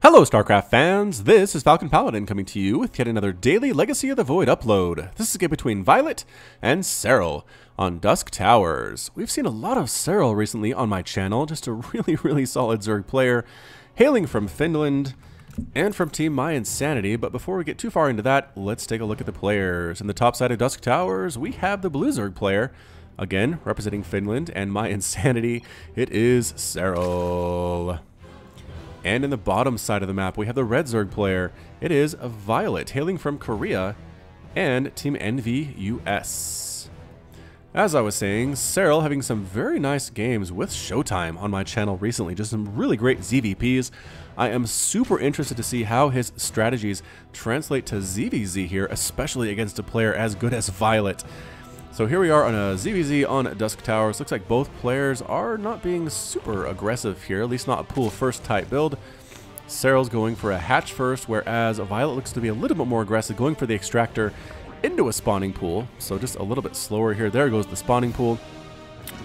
Hello StarCraft fans, this is Falcon Paladin coming to you with yet another daily Legacy of the Void upload. This is a game between Violet and Serral on Dusk Towers. We've seen a lot of Serral recently on my channel, just a really solid Zerg player, hailing from Finland and from Team My Insanity. But before we get too far into that, let's take a look at the players. In the top side of Dusk Towers, we have the blue Zerg player, again representing Finland and My Insanity. It is Serral. And in the bottom side of the map, we have the red Zerg player. It is Violet, hailing from Korea, and Team Envy US. As I was saying, Serral having some very nice games with Showtime on my channel recently. Just some really great ZVPs. I am super interested to see how his strategies translate to ZVZ here, especially against a player as good as Violet. So here we are on a ZVZ on Dusk Towers. Looks like both players are not being super aggressive here, at least not a pool first type build. Serral's going for a hatch first, whereas Violet looks to be a little bit more aggressive, going for the extractor into a spawning pool. So just a little bit slower here. There goes the spawning pool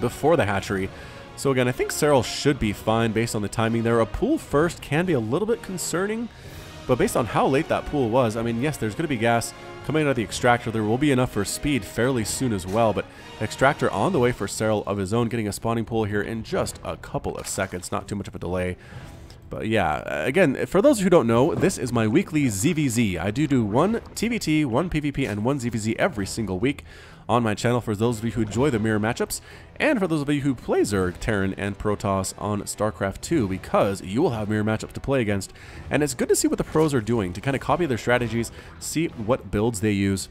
before the hatchery. So again, I think Serral should be fine based on the timing there. A pool first can be a little bit concerning, but based on how late that pool was, I mean, yes, there's going to be gas coming out of the extractor. There will be enough for speed fairly soon as well, but extractor on the way for Serral of his own, getting a spawning pool here in just a couple of seconds. Not too much of a delay. But yeah, again, for those who don't know, this is my weekly ZVZ. I do one TVT, one PvP, and one ZVZ every single week on my channel for those of you who enjoy the mirror matchups, and for those of you who play Zerg, Terran, and Protoss on StarCraft 2, because you will have mirror matchups to play against, and it's good to see what the pros are doing, to kind of copy their strategies, see what builds they use,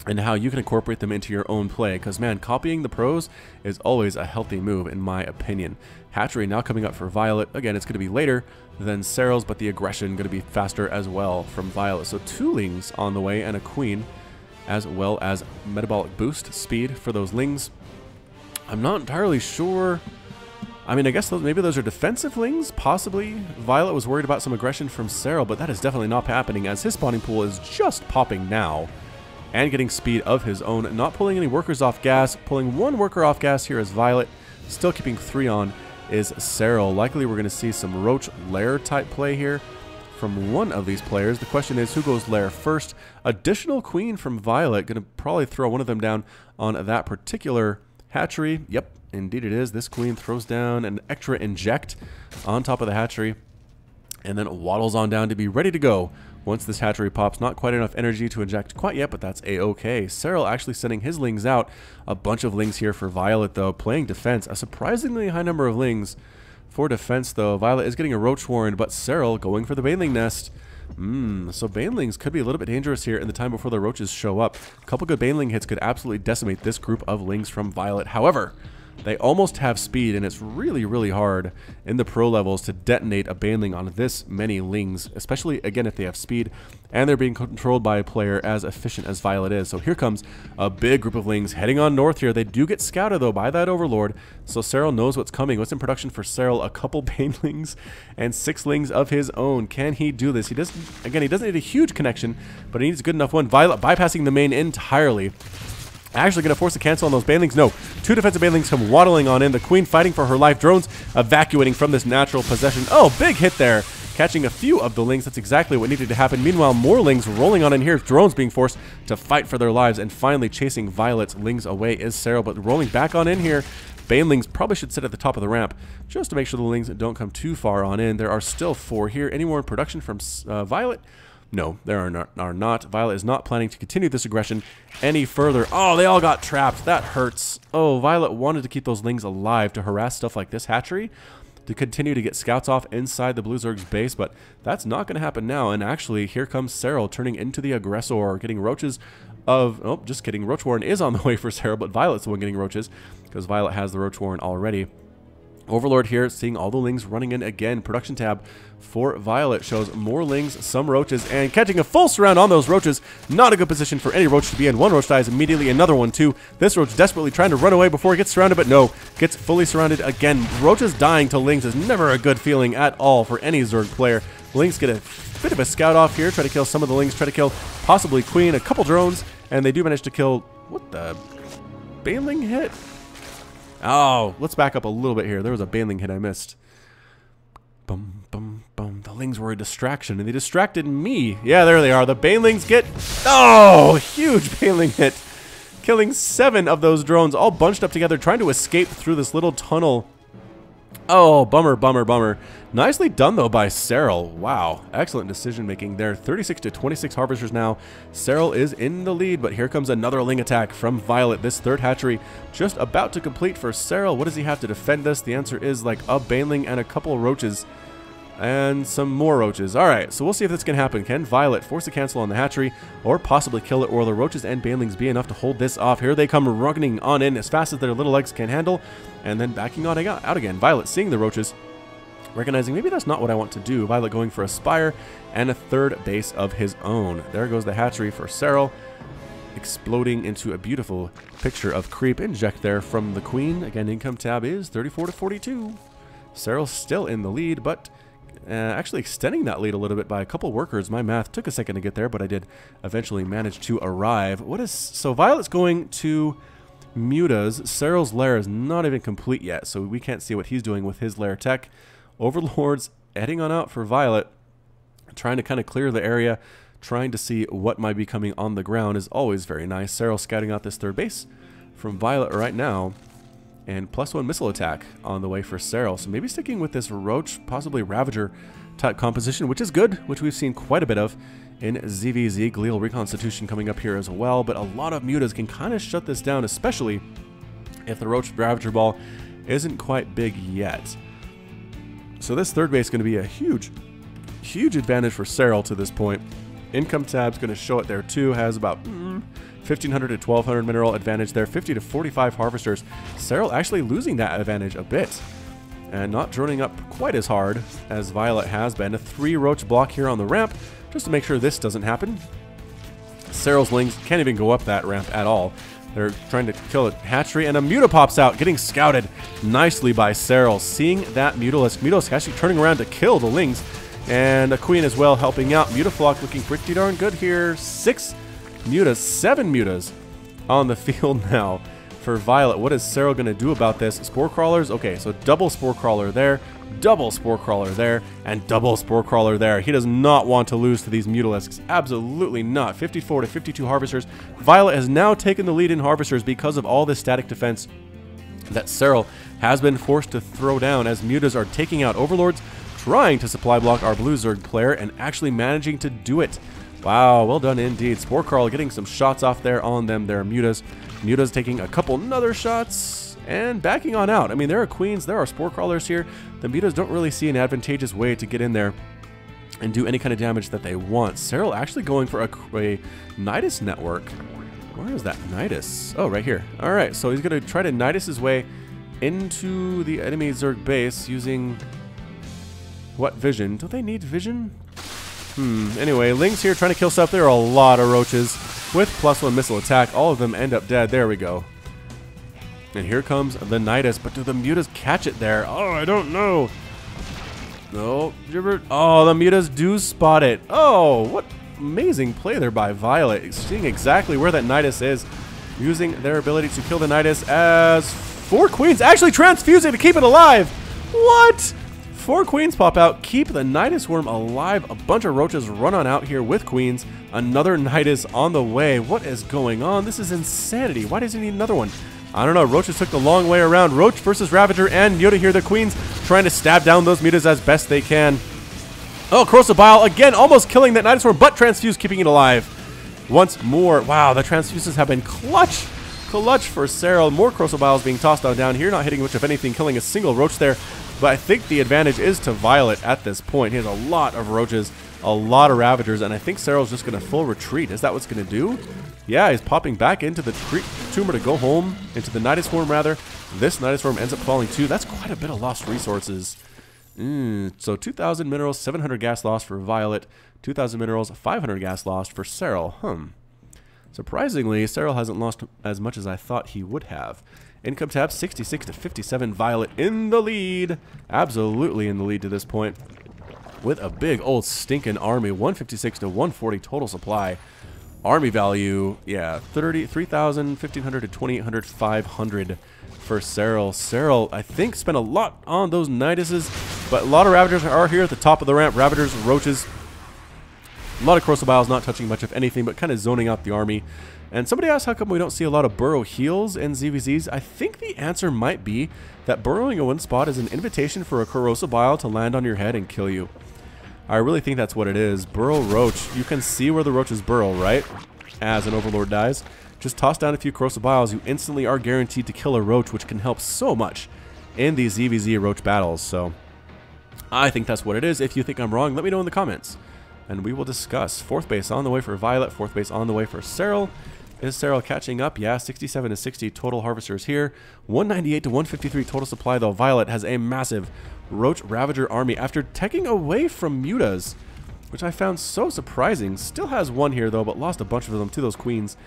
and how you can incorporate them into your own play, because man, copying the pros is always a healthy move in my opinion. Hatchery now coming up for Violet. Again, it's going to be later than Serral's, but the aggression going to be faster as well from Violet. So two Lings on the way and a Queen, as well as metabolic boost speed for those Lings. I'm not entirely sure. I mean, I guess maybe those are defensive Lings, possibly. Violet was worried about some aggression from Serral, but that is definitely not happening, as his spawning pool is just popping now and getting speed of his own. Not pulling any workers off gas. Pulling one worker off gas here is Violet. Still keeping 3 on is Serral. Likely we're going to see some roach lair type play here from one of these players. The question is, who goes lair first? Additional Queen from Violet. Going to probably throw one of them down on that particular hatchery. Yep, indeed it is. This Queen throws down an extra inject on top of the hatchery, and then waddles on down to be ready to go once this hatchery pops. Not quite enough energy to inject quite yet, but that's a-okay. Serral actually sending his Lings out. A bunch of Lings here for Violet, though, playing defense. A surprisingly high number of Lings for defense, though. Violet is getting a roach warren, but Serral going for the baneling nest. So banelings could be a little bit dangerous here in the time before the roaches show up. A couple good baneling hits could absolutely decimate this group of Lings from Violet. However, they almost have speed, and it's really hard in the pro levels to detonate a baneling on this many Lings, especially, again, if they have speed and they're being controlled by a player as efficient as Violet is. So here comes a big group of Lings heading on north here. They do get scouted, though, by that Overlord, so Serral knows what's coming. What's in production for Serral? A couple banelings and 6 Lings of his own. Can he do this? He doesn't, again, he doesn't need a huge connection, but he needs a good enough one. Violet bypassing the main entirely. Actually going to force a cancel on those banelings. No, 2 defensive banelings come waddling on in. The Queen fighting for her life. Drones evacuating from this natural possession. Oh, big hit there. Catching a few of the Lings. That's exactly what needed to happen. Meanwhile, more Lings rolling on in here. Drones being forced to fight for their lives. And finally chasing Violet's Lings away is Serral. But rolling back on in here. Banelings probably should sit at the top of the ramp just to make sure the Lings don't come too far on in. There are still 4 here. Any more in production from Violet? No, there are not. Violet is not planning to continue this aggression any further. Oh, they all got trapped. That hurts. Oh, Violet wanted to keep those Lings alive to harass stuff like this hatchery, to continue to get scouts off inside the Blue Zerg's base, but that's not going to happen now. And actually, here comes Serral turning into the aggressor, getting roaches of... Oh, just kidding. Roach Warren is on the way for Serral, but Violet's the one getting roaches, because Violet has the Roach Warren already. Overlord here, seeing all the Lings running in again. Production tab for Violet shows more Lings, some roaches, and catching a full surround on those roaches. Not a good position for any roach to be in. One roach dies immediately, another one too. This roach desperately trying to run away before it gets surrounded, but no, gets fully surrounded again. Roaches dying to Lings is never a good feeling at all for any Zerg player. Lings get a bit of a scout off here, try to kill some of the Lings, try to kill possibly Queen, a couple drones, and they do manage to kill... What the... Baneling hit? Oh, let's back up a little bit here. There was a baneling hit I missed. Boom, boom, boom. The Lings were a distraction, and they distracted me. Yeah, there they are. The banelings get... Oh, huge baneling hit. Killing 7 of those drones, all bunched up together, trying to escape through this little tunnel. Oh, bummer, bummer, bummer. Nicely done, though, by Serral. Wow, excellent decision-making there. 36 to 26 harvesters now. Serral is in the lead, but here comes another Ling attack from Violet. This third hatchery just about to complete for Serral. What does he have to defend this? The answer is like a baneling and a couple roaches. And some more roaches. Alright, so we'll see if this can happen. Can Violet force a cancel on the hatchery or possibly kill it, or will the roaches and banelings be enough to hold this off? Here they come running on in as fast as their little legs can handle, and then backing on out again. Violet seeing the roaches, recognizing maybe that's not what I want to do. Violet going for a spire and a third base of his own. There goes the hatchery for Serral, exploding into a beautiful picture of creep inject there from the queen. Again, income tab is 34 to 42. Serral's still in the lead, but actually extending that lead a little bit by a couple workers. My math took a second to get there, but I did eventually manage to arrive. So Violet's going to Muta's. Serral's lair is not even complete yet, so we can't see what he's doing with his lair tech. Overlords heading on out for Violet, trying to kind of clear the area, trying to see what might be coming on the ground is always very nice. Serral scouting out this third base from Violet right now. And +1 missile attack on the way for Serral. So maybe sticking with this Roach, possibly Ravager type composition, which is good, which we've seen quite a bit of in ZVZ. Glial Reconstitution coming up here as well. But a lot of Mutas can kind of shut this down, especially if the Roach Ravager ball isn't quite big yet. So this third base is going to be a huge advantage for Serral to this point. Income tab's going to show it there too. Has about 1,500 to 1,200 mineral advantage there. 50 to 45 harvesters. Serral actually losing that advantage a bit, and not droning up quite as hard as Violet has been. A 3 roach block here on the ramp, just to make sure this doesn't happen. Serral's Lings can't even go up that ramp at all. They're trying to kill a hatchery, and a Muta pops out, getting scouted nicely by Serral. Seeing that Mutalisk actually turning around to kill the Lings, and a queen as well helping out. Mutaflock looking pretty darn good here. 6 Mutas, 7 Mutas on the field now for Violet. What is Serral going to do about this? Spore Crawlers? Okay, so double Spore Crawler there, double Spore Crawler there, and double Spore Crawler there. He does not want to lose to these Mutalisks. Absolutely not. 54 to 52 Harvesters. Violet has now taken the lead in Harvesters because of all this static defense that Serral has been forced to throw down, as Mutas are taking out Overlords, trying to supply block our blue Zerg player, and actually managing to do it. Wow, well done indeed. Spore Crawl getting some shots off there on them. There are Mutas. Mutas taking a couple other shots and backing on out. I mean, there are queens, there are Spore Crawlers here. The Mutas don't really see an advantageous way to get in there and do any kind of damage that they want. Serral actually going for a Nydus network. Where is that Nydus? Oh, right here. All right, so he's going to try to Nydus his way into the enemy Zerg base using... what vision? Do they need vision? Anyway, Ling's here trying to kill stuff. There are a lot of roaches with +1 missile attack. All of them end up dead. There we go. And here comes the Nydus. But do the Mutas catch it there? Oh, I don't know. No. Oh, the Mutas do spot it. Oh, what amazing play there by Violet. Seeing exactly where that Nydus is. Using their ability to kill the Nydus as 4 queens actually transfuse it to keep it alive. What? 4 queens pop out, keep the Nydus worm alive. A bunch of roaches run on out here with queens. Another Nydus on the way. What is going on? This is insanity. Why does he need another one? I don't know. Roaches took the long way around. Roach versus Ravager and Yoda here. The queens trying to stab down those Mutas as best they can. Oh, Corrosive Bile again, almost killing that Nydus worm, but transfuse keeping it alive. Once more. Wow, the transfuses have been clutch. Clutch for Serral. More Corrosive Biles being tossed on down here. Not hitting much of anything, killing a single roach there. But I think the advantage is to Violet at this point. He has a lot of roaches, a lot of Ravagers, and I think Serral's just going to full retreat. Is that what's going to do? Yeah, he's popping back into the tumor to go home, into the Nydus Worm rather. This Nydus Worm ends up falling too. That's quite a bit of lost resources. So 2,000 minerals, 700 gas lost for Violet, 2,000 minerals, 500 gas lost for Serral. Surprisingly, Serral hasn't lost as much as I thought he would have. Income tab 66 to 57. Violet in the lead. Absolutely in the lead to this point. With a big old stinking army. 156 to 140 total supply. Army value, yeah, 3,000, 1,500 to 2,800, 500 for Serral. Serral, I think, spent a lot on those Nyduses. But a lot of Ravagers are here at the top of the ramp. Ravagers, Roaches. A lot of Crocodiles not touching much of anything, but kind of zoning out the army. And somebody asked how come we don't see a lot of burrow heals in ZVZs. I think the answer might be that burrowing in one spot is an invitation for a Corrosive Bile to land on your head and kill you. I really think that's what it is. Burrow Roach. You can see where the Roaches burrow, right? As an Overlord dies. Just toss down a few Corrosive Biles. You instantly are guaranteed to kill a Roach, which can help so much in these ZVZ Roach battles. So I think that's what it is. If you think I'm wrong, let me know in the comments, and we will discuss. 4th base on the way for Violet. 4th base on the way for Serral. Is Serral catching up? Yeah, 67 to 60 total harvesters here. 198 to 153 total supply, though. Violet has a massive Roach Ravager army after teching away from Mutas, which I found so surprising. Still has one here, though, but lost a bunch of them to those Queens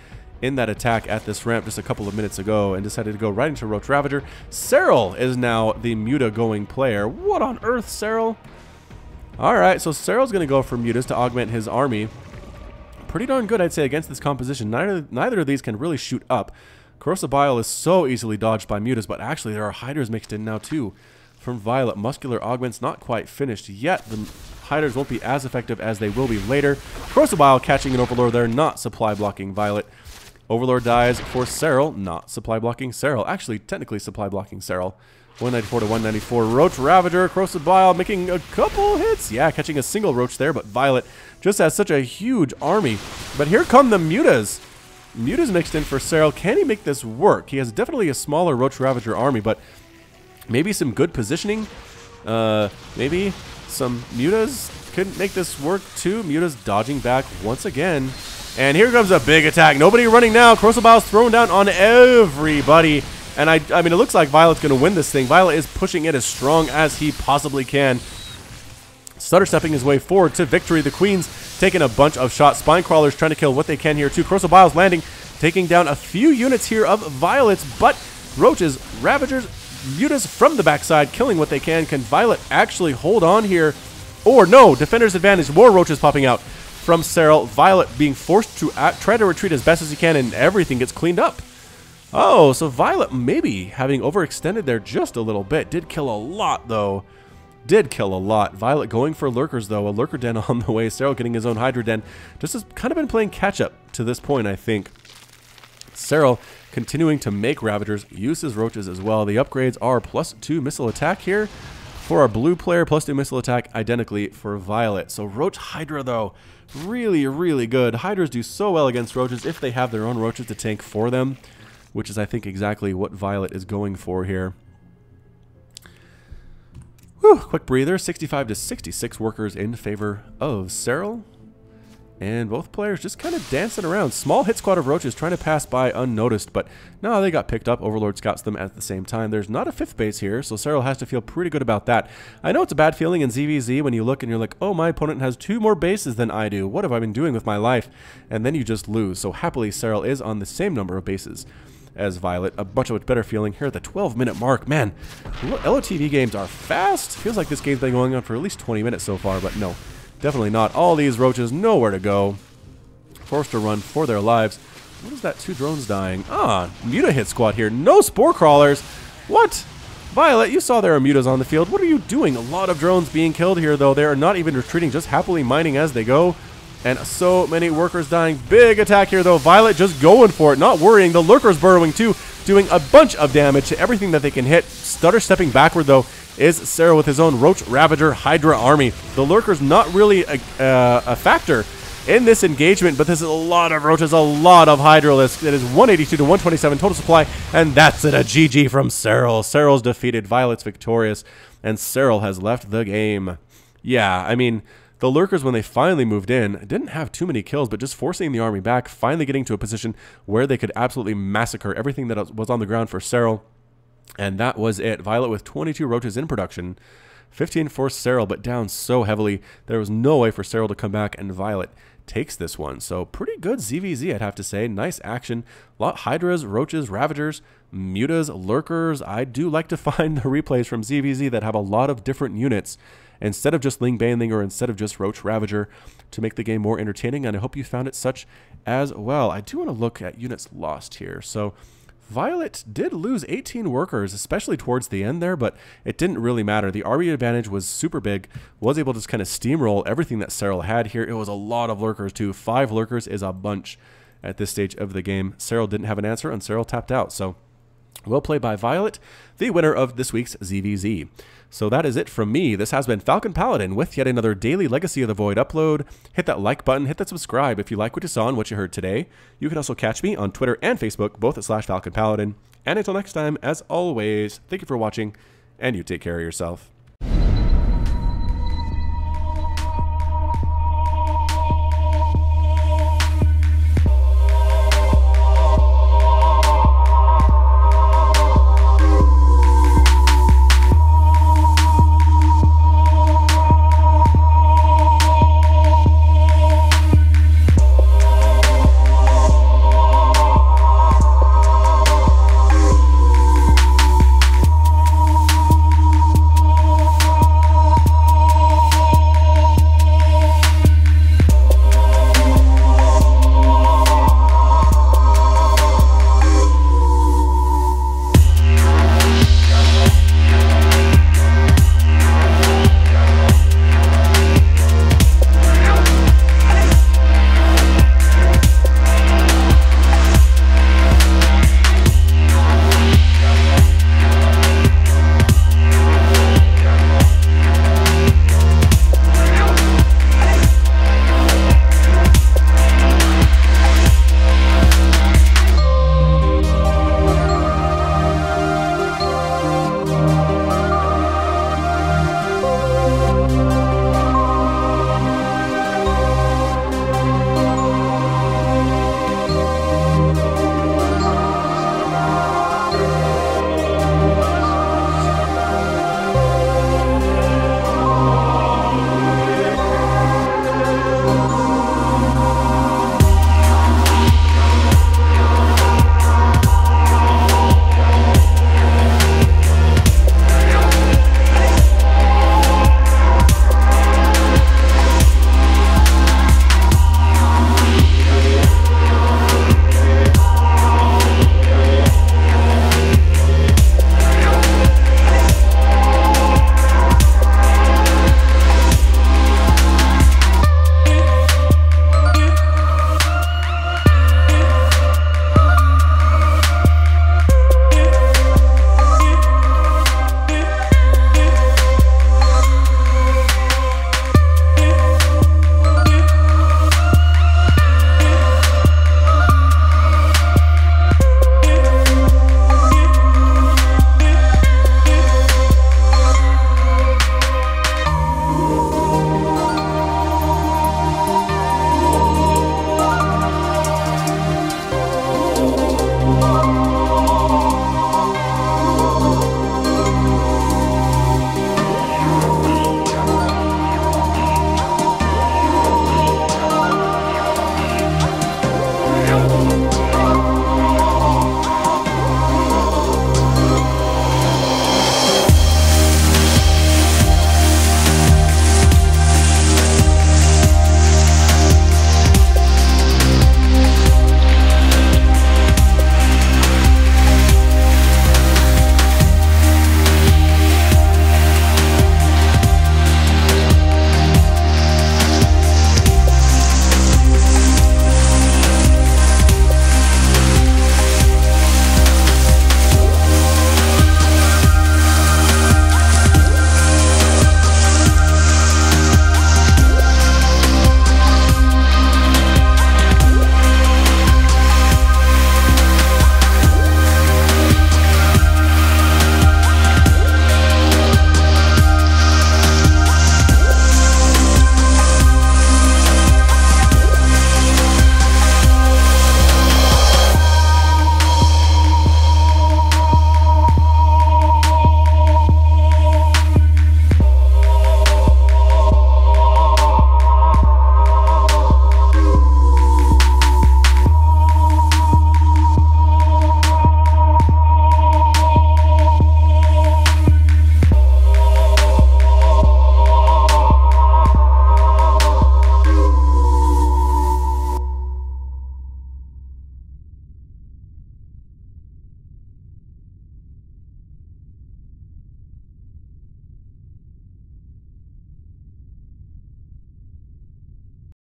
in that attack at this ramp just a couple of minutes ago, and decided to go right into Roach Ravager. Serral is now the Muta-going player. What on earth, Serral? Alright, so Serral's going to go for Mutas to augment his army. Pretty darn good, I'd say, against this composition. Neither of these can really shoot up. Corrosive Bile is so easily dodged by Mutas, but actually there are Hydras mixed in now too. From Violet, Muscular Augment's not quite finished yet. The Hydras won't be as effective as they will be later. Corrosive Bile catching an Overlord there, not supply blocking Violet. Overlord dies for Serral, not supply blocking Serral. Actually, technically supply blocking Serral. 194 to 194. Roach Ravager, Corrosive Bile making a couple hits. Yeah, catching a single Roach there, but Violet just has such a huge army. But here come the Mutas. Mutas mixed in for Serral. Can he make this work? He has definitely a smaller Roach Ravager army, but maybe some good positioning. Maybe some Mutas could make this work too. Mutas dodging back once again. And here comes a big attack. Nobody running now. Corrosive Bile's thrown down on everybody. And I mean, it looks like Violet's going to win this thing. Violet is pushing it as strong as he possibly can. Stutter stepping his way forward to victory. The Queens taking a bunch of shots. Spine Crawlers trying to kill what they can here too. Corrosive Bile's landing, taking down a few units here of Violet's, but Roaches, Ravagers, Mutas from the backside killing what they can. Can Violet actually hold on here? Or no, Defender's advantage. More Roaches popping out from Serral. Violet being forced to try to retreat as best as he can, and everything gets cleaned up. Oh, so Violet maybe having overextended there just a little bit. Did kill a lot, though. Did kill a lot. Violet going for Lurkers, though. A Lurker Den on the way. Serral getting his own Hydra Den. Just has kind of been playing catch-up to this point, I think. Serral continuing to make Ravagers, use his Roaches as well. The upgrades are +2 missile attack here for our blue player, +2 missile attack identically for Violet. So Roach Hydra, though, really, really good. Hydras do so well against Roaches if they have their own Roaches to tank for them, which is, I think, exactly what Violet is going for here. Whew, quick breather. 65 to 66 workers in favor of Serral. And both players just kind of dancing around. Small hit squad of Roaches trying to pass by unnoticed, but no, they got picked up. Overlord scouts them at the same time. There's not a 5th base here, so Serral has to feel pretty good about that. I know it's a bad feeling in ZVZ when you look and you're like, oh, my opponent has 2 more bases than I do. What have I been doing with my life? And then you just lose. So happily, Serral is on the same number of bases as Violet. A much better feeling here at the 12-minute mark. Man, LOTV games are fast. Feels like this game's been going on for at least 20 minutes so far, but no, definitely not. All these Roaches nowhere to go. Forced to run for their lives. What is that? 2 drones dying. Ah, Muta hit squad here. No Spore Crawlers. What? Violet, you saw there are Mutas on the field. What are you doing? A lot of drones being killed here, though. They are not even retreating, just happily mining as they go. And so many workers dying. Big attack here, though. Violet just going for it, not worrying. The Lurkers burrowing, too, doing a bunch of damage to everything that they can hit. Stutter stepping backward, though, is Serral with his own Roach Ravager Hydra army. The Lurkers not really a factor in this engagement, but this is a lot of Roaches, a lot of Hydralisks. It is 182 to 127 total supply, and that's it. A GG from Serral. Serral's defeated. Violet's victorious, and Serral has left the game. Yeah, I mean, the Lurkers, when they finally moved in, didn't have too many kills, but just forcing the army back, finally getting to a position where they could absolutely massacre everything that was on the ground for Serral. And that was it. Violet with 22 Roaches in production. 15 for Serral, but down so heavily, there was no way for Serral to come back, and Violet takes this one. So pretty good ZVZ, I'd have to say. Nice action. A lot Hydras, Roaches, Ravagers, Mutas, Lurkers. I do like to find the replays from ZVZ that have a lot of different units instead of just Ling, baneling, or instead of just Roach Ravager, to make the game more entertaining, and I hope you found it such as well. I do want to look at units lost here. So Violet did lose 18 workers, especially towards the end there, but it didn't really matter. The army advantage was super big, was able to just kind of steamroll everything that Serral had here. It was a lot of lurkers too. 5 lurkers is a bunch at this stage of the game. Serral didn't have an answer, and Serral tapped out. So well played by Violet, the winner of this week's ZVZ. So that is it from me. This has been Falcon Paladin with yet another daily Legacy of the Void upload. Hit that like button, hit that subscribe if you like what you saw and what you heard today. You can also catch me on Twitter and Facebook, both at /Falcon Paladin. And until next time, as always, thank you for watching, and you take care of yourself.